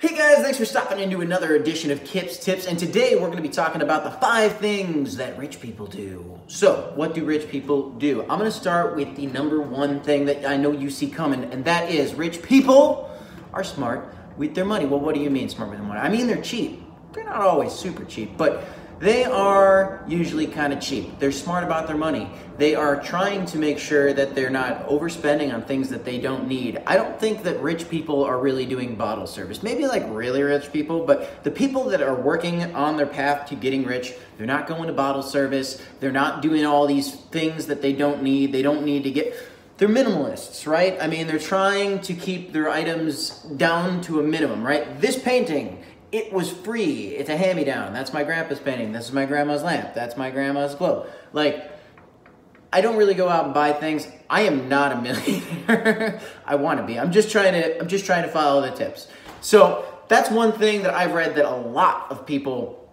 Hey guys, thanks for stopping into another edition of Kip's Tips, and today we're going to be talking about the 5 things that rich people do. So, what do rich people do? I'm going to start with the number 1 thing that I know you see coming, and that is rich people are smart with their money. Well, what do you mean smart with their money? I mean they're cheap. They're not always super cheap, but they are usually kind of cheap. They're smart about their money. They are trying to make sure that they're not overspending on things that they don't need. I don't think that rich people are really doing bottle service. Maybe like really rich people, but the people that are working on their path to getting rich, they're not going to bottle service. They're not doing all these things that they don't need. They don't need to get... They're minimalists, right? I mean, they're trying to keep their items down to a minimum, right? This painting, it was free. It's a hand-me-down. That's my grandpa's painting. This is my grandma's lamp. That's my grandma's globe. Like, I don't really go out and buy things. I am not a millionaire. I want to be. I'm just trying to follow the tips. So that's one thing that I've read that a lot of people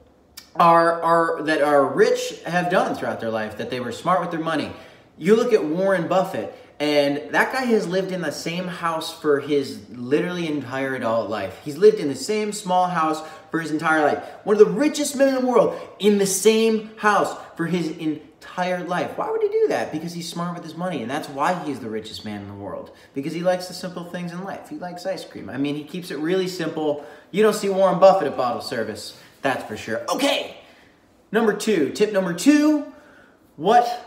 that are rich have done throughout their life, that they were smart with their money. You look at Warren Buffett, and that guy has lived in the same house for his literally entire adult life. He's lived in the same small house for his entire life. One of the richest men in the world in the same house for his entire life. Why would he do that? Because he's smart with his money, and that's why he's the richest man in the world. Because he likes the simple things in life. He likes ice cream. I mean, he keeps it really simple. You don't see Warren Buffett at bottle service. That's for sure. Okay, tip number two, what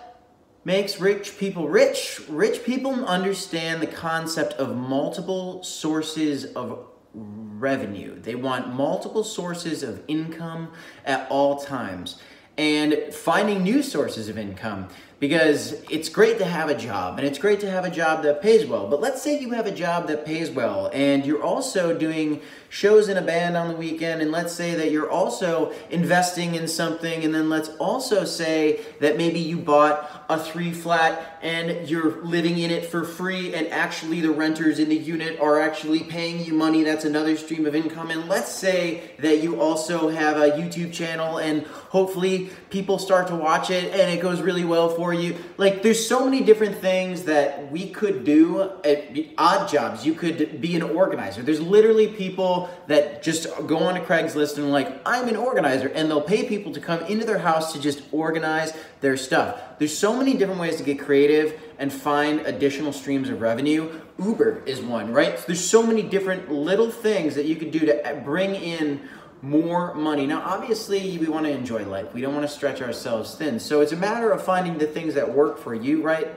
makes rich people rich? Rich people understand the concept of multiple sources of revenue. They want multiple sources of income at all times and finding new sources of income, because it's great to have a job, and it's great to have a job that pays well. But let's say you have a job that pays well and you're also doing shows in a band on the weekend, and let's say that you're also investing in something, and then let's also say that maybe you bought a 3-flat and you're living in it for free, and actually the renters in the unit are actually paying you money. That's another stream of income. And let's say that you also have a YouTube channel and hopefully people start to watch it and it goes really well for you. Like, there's so many different things that we could do at odd jobs. You could be an organizer. There's literally people that just go on to Craigslist and like, I'm an organizer, and they'll pay people to come into their house to just organize their stuff. There's so many different ways to get creative and find additional streams of revenue. Uber is one, right? So there's so many different little things that you could do to bring in more money. Now, obviously, we want to enjoy life. We don't want to stretch ourselves thin. So it's a matter of finding the things that work for you, right?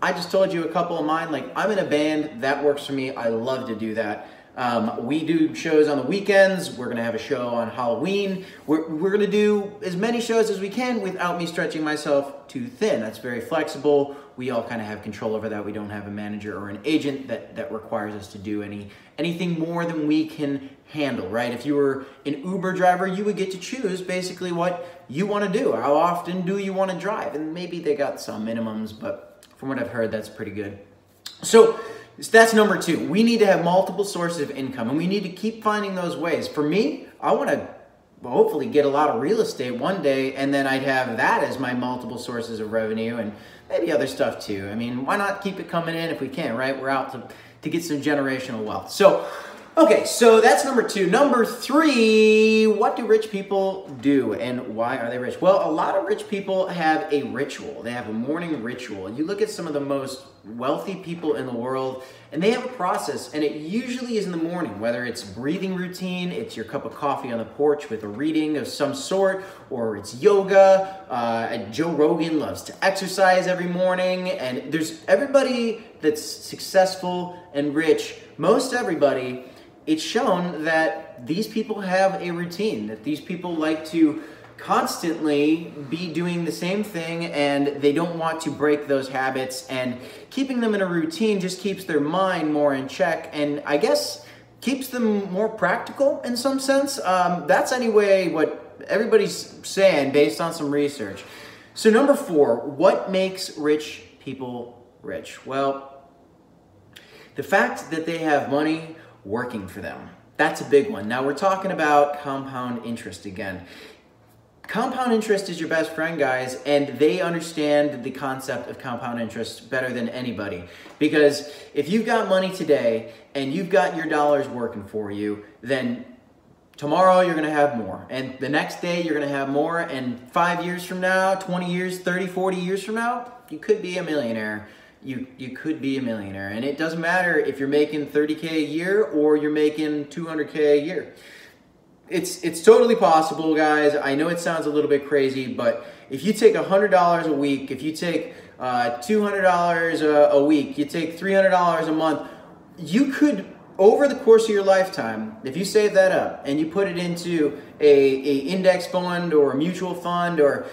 I just told you a couple of mine. Like, I'm in a band. That works for me. I love to do that. We do shows on the weekends. We're going to have a show on Halloween. We're going to do as many shows as we can without me stretching myself too thin. That's very flexible. We all kind of have control over that. We don't have a manager or an agent that requires us to do anything more than we can handle, right? If you were an Uber driver, you would get to choose basically what you want to do. How often do you want to drive? And maybe they got some minimums, but from what I've heard, that's pretty good. So that's number 2. We need to have multiple sources of income, and we need to keep finding those ways. For me, I want to hopefully get a lot of real estate one day, and then I'd have that as my multiple sources of revenue, and maybe other stuff too. I mean, why not keep it coming in if we can, right? We're out to get some generational wealth. So, okay, so that's number 2. Number 3, what do rich people do and why are they rich? Well, a lot of rich people have a ritual. They have a morning ritual. You look at some of the most wealthy people in the world, and they have a process, and it usually is in the morning, whether it's breathing routine, it's your cup of coffee on the porch with a reading of some sort, or it's yoga. Joe Rogan loves to exercise every morning, and there's everybody that's successful and rich, most everybody, it's shown that these people have a routine, that these people like to constantly be doing the same thing, and they don't want to break those habits, and keeping them in a routine just keeps their mind more in check, and I guess keeps them more practical in some sense. That's anyway what everybody's saying based on some research. So number 4, what makes rich people rich? Well, the fact that they have money working for them. That's a big one. Now we're talking about compound interest again. Compound interest is your best friend, guys, and they understand the concept of compound interest better than anybody. Because if you've got money today and you've got your dollars working for you, then tomorrow you're going to have more. And the next day you're going to have more. And 5 years from now, 20 years, 30, 40 years from now, you could be a millionaire. You could be a millionaire. And it doesn't matter if you're making 30K a year or you're making 200K a year. It's totally possible, guys. I know it sounds a little bit crazy, but if you take $100 a week, if you take $200 a week, you take $300 a month, you could, over the course of your lifetime, if you save that up and you put it into a index fund or a mutual fund, or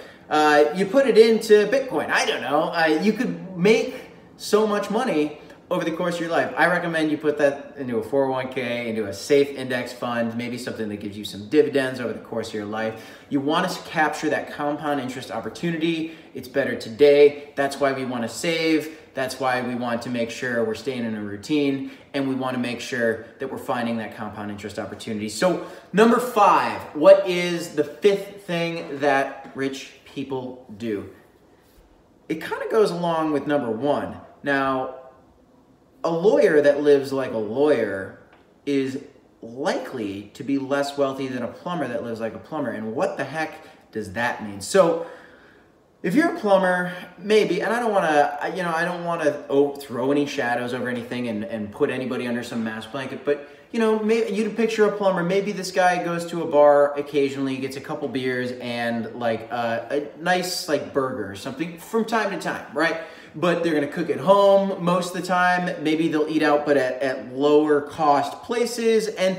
you put it into Bitcoin, I don't know, you could make so much money over the course of your life. I recommend you put that into a 401k, into a safe index fund, maybe something that gives you some dividends over the course of your life. You want to capture that compound interest opportunity. It's better today. That's why we want to save. That's why we want to make sure we're staying in a routine, and we want to make sure that we're finding that compound interest opportunity. So number 5, what is the 5th thing that rich people do? It kind of goes along with number 1. Now, a lawyer that lives like a lawyer is likely to be less wealthy than a plumber that lives like a plumber. And what the heck does that mean? So if you're a plumber, maybe, and I don't want to throw any shadows over anything and put anybody under some mass blanket, but maybe you'd picture a plumber. Maybe this guy goes to a bar occasionally, gets a couple beers and like a nice like burger or something from time to time, right? But they're gonna cook at home most of the time. Maybe they'll eat out, but at lower cost places. And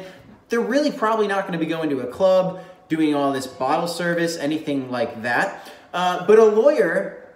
they're really probably not gonna be going to a club, doing all this bottle service, anything like that. But a lawyer,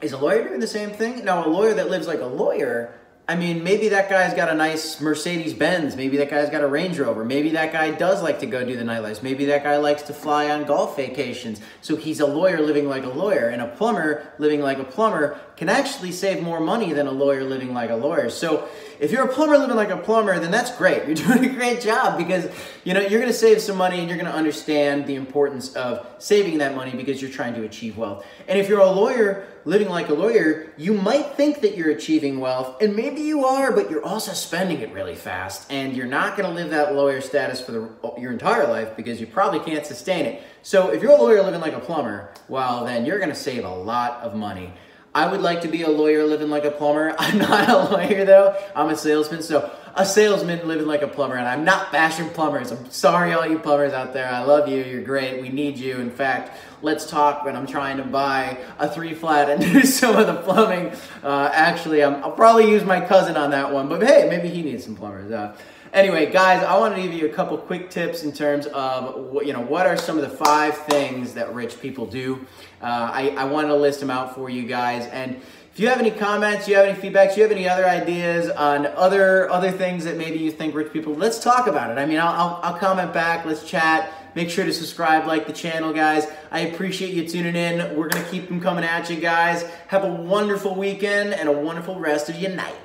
is a lawyer doing the same thing? Now, a lawyer that lives like a lawyer, I mean, maybe that guy's got a nice Mercedes-Benz. Maybe that guy's got a Range Rover. Maybe that guy does like to go do the nightlife. Maybe that guy likes to fly on golf vacations. So he's a lawyer living like a lawyer. And a plumber living like a plumber can actually save more money than a lawyer living like a lawyer. So if you're a plumber living like a plumber, then that's great. You're doing a great job, because you're going to save some money and you're going to understand the importance of saving that money because you're trying to achieve wealth. And if you're a lawyer living like a lawyer, you might think that you're achieving wealth, and maybe you are, but you're also spending it really fast, and you're not going to live that lawyer status for your entire life because you probably can't sustain it. So if you're a lawyer living like a plumber, well, then you're going to save a lot of money. I would like to be a lawyer living like a plumber. I'm not a lawyer though. I'm a salesman. So a salesman living like a plumber, and I'm not bashing plumbers. I'm sorry, all you plumbers out there. I love you. You're great. We need you. In fact, let's talk when I'm trying to buy a 3-flat and do some of the plumbing. Actually, I'll probably use my cousin on that one, but hey, maybe he needs some plumbers. Anyway, guys, I want to give you a couple quick tips in terms of what are some of the 5 things that rich people do. I want to list them out for you guys. And if you have any comments, you have any feedbacks, you have any other ideas on other things that maybe you think rich people, let's talk about it. I mean, I'll comment back. Let's chat. Make sure to subscribe, like the channel, guys. I appreciate you tuning in. We're going to keep them coming at you, guys. Have a wonderful weekend and a wonderful rest of your night.